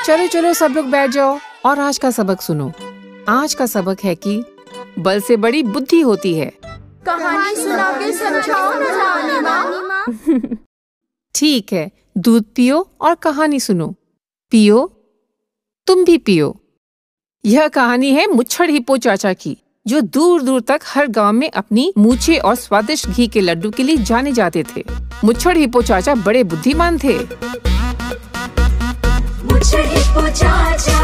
चलो चलो सब लोग बैठ जाओ और आज का सबक सुनो। आज का सबक है कि बल से बड़ी बुद्धि होती है। कहानी सुना के समझाओ ना रानी माँ। ठीक है, दूध पियो और कहानी सुनो। पियो, तुम भी पियो। यह कहानी है मुच्छड़ हिप्पो चाचा की, जो दूर दूर तक हर गांव में अपनी मूछे और स्वादिष्ट घी के लड्डू के लिए जाने जाते थे। मुच्छड़ हिप्पो चाचा बड़े बुद्धिमान थे। मुच्छड़ हिप्पो चाचा,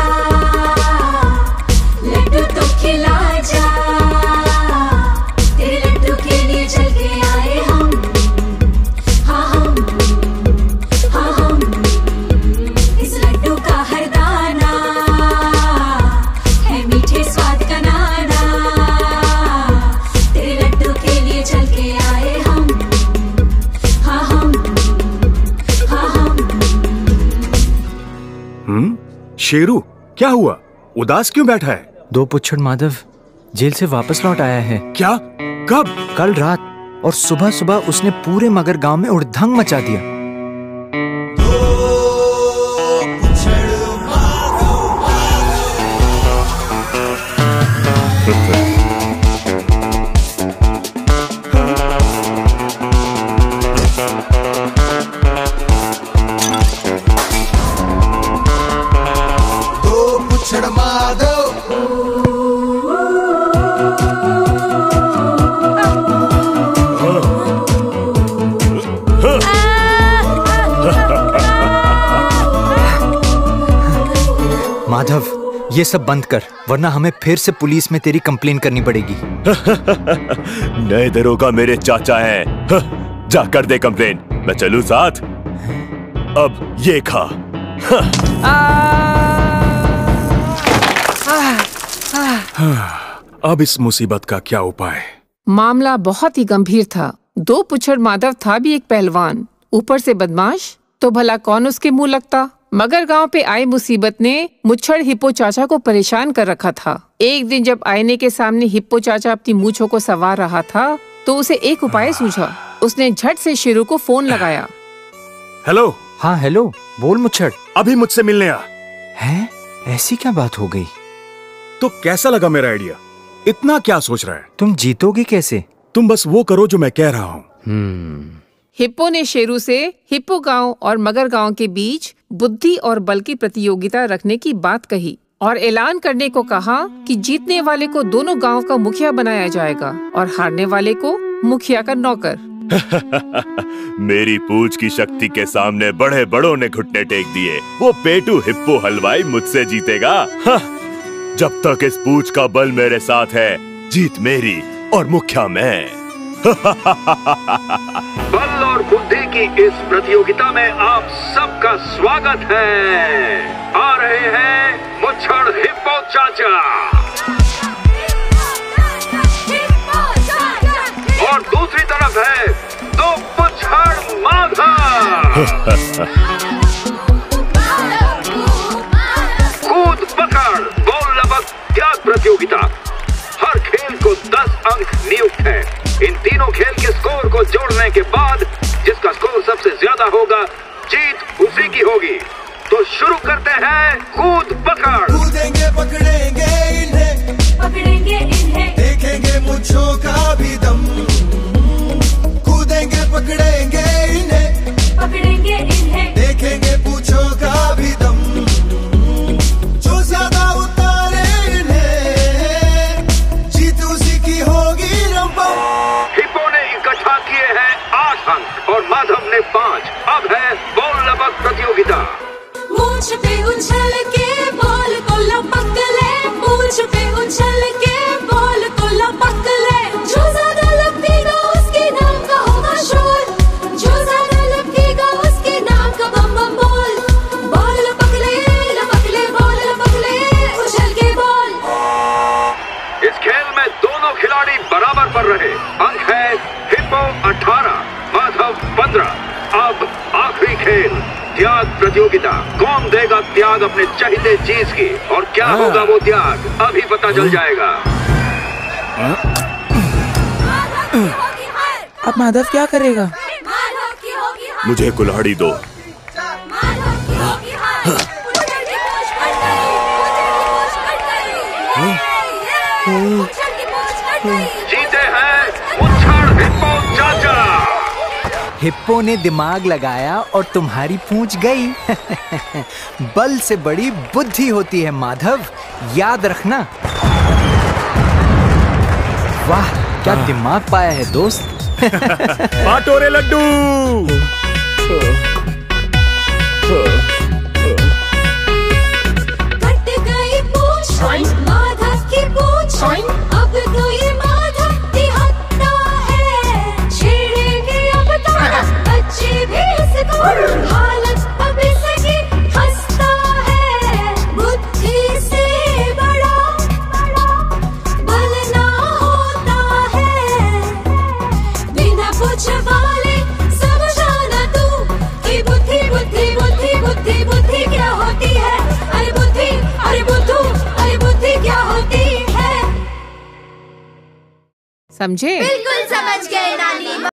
लड्डू तो खिला जा, तेरे लड्डू के लिए चल के आए हम, हाँ हम, इस लड्डू का हर दाना है मीठे स्वाद का नाना, तेरे लड्डू के लिए चल के आए हम, हाँ हम। शेरू, क्या हुआ? उदास क्यों बैठा है? दो पुच्छड़ माधव जेल से वापस लौट आया है। क्या? कब? कल रात, और सुबह सुबह उसने पूरे मगर गांव में उड़धंग मचा दिया। माधव, ये सब बंद कर, वरना हमें फिर से पुलिस में तेरी कंप्लेन करनी पड़ेगी। नए दरोगा मेरे चाचा हैं। जा कर दे कंप्लेन, मैं चलूं साथ। अब ये खा। अब इस मुसीबत का क्या उपाय? मामला बहुत ही गंभीर था। दो पुच्छड़ माधव था भी एक पहलवान, ऊपर से बदमाश, तो भला कौन उसके मुंह लगता। मगर गांव पे आई मुसीबत ने मुच्छड़ हिप्पो चाचा को परेशान कर रखा था। एक दिन जब आईने के सामने हिप्पो चाचा अपनी मूंछों को संवार रहा था, तो उसे एक उपाय सूझा। उसने झट से शेरू को फोन लगाया। हेलो। हाँ हेलो, बोल मुच्छड़। अभी मुझसे मिलने आ। हैं? ऐसी क्या बात हो गई? तो कैसा लगा मेरा आइडिया? इतना क्या सोच रहा है? तुम जीतोगे कैसे? तुम बस वो करो जो मैं कह रहा हूँ। हिप्पो ने शेरू से हिप्पो गांव और मगर गांव के बीच बुद्धि और बल की प्रतियोगिता रखने की बात कही और ऐलान करने को कहा कि जीतने वाले को दोनों गांव का मुखिया बनाया जाएगा और हारने वाले को मुखिया का नौकर। मेरी पूंछ की शक्ति के सामने बड़े बड़ों ने घुटने टेक दिए। वो पेटू हिप्पो हलवाई मुझसे जीतेगा। जब तक इस पूंछ का बल मेरे साथ है, जीत मेरी और मुखिया मैं। बल और बुद्धि की इस प्रतियोगिता में आप सबका स्वागत है। आ रहे हैं मुच्छड़ हिप्पो चाचा और दूसरी तरफ है दो पुच्छड़ माधव। कूद पकड़ गोल लबक त्याग प्रतियोगिता। हर खेल को 10 अंक नियुक्त है। इन तीनों खेल के स्कोर को जोड़ने के बाद जिसका स्कोर सबसे ज्यादा होगा, जीत उसी की होगी। तो शुरू करते हैं कूद पकड़। कूदेंगे पकड़ेंगे इन्हें, देखेंगे मुच्छों का भी दम। कूदेंगे पकड़ेंगे इन्हें, देखेंगे पूछों का भी दम। जो ज्यादा उतारे इन्हें, जीत उसी की होगी रंपम। हिप्पो ने इकट्ठा किए हैं 8 अंक और माधव ने 5। अब है बॉल लपक प्रतियोगिता। मूंछ पे उछल के बॉल को लपक ले, मूंछ पे उछल के बॉल को लपक ले। जो ज्यादा लपकेगा उसके नाम का होगा शोर, जो ज्यादा लपकेगा उसके नाम का बम बम बोल। बॉल लपक ले बॉल लपक ले, उछल के बॉल। इस खेल में दोनों खिलाड़ी बराबर पर रहे। अंक है हिप्पो 18, माधव 15। अब आखिरी खेल त्याग प्रतियोगिता। कौन देगा त्याग अपने चहीते चीज की, और क्या होगा वो त्याग, अभी पता चल जाएगा। अब माधव क्या करेगा? मुझे कुल्हाड़ी दो। हिप्पो ने दिमाग लगाया और तुम्हारी पूंछ गई। बल से बड़ी बुद्धि होती है माधव, याद रखना। वाह, क्या दिमाग पाया है दोस्त। बांटो रे लड्डू। कट गई पूंछ माधव की पूंछ, अब तो ये माधव तिहत्ता है। छेड़ेंगे अब तो बच्चे भी इसको, हालत अब इसकी खस्ता है। बुद्धि से बड़ा बल ना होता है, बिना पूछ वाले समझाना तू कि बुद्धि बुद्धि बुद्धि बुद्धि बुद्धि क्या होती है। अरे बुद्धि, अरे बुद्धू, अरे बुद्धि क्या होती है। समझे? बिल्कुल समझ गए नानी।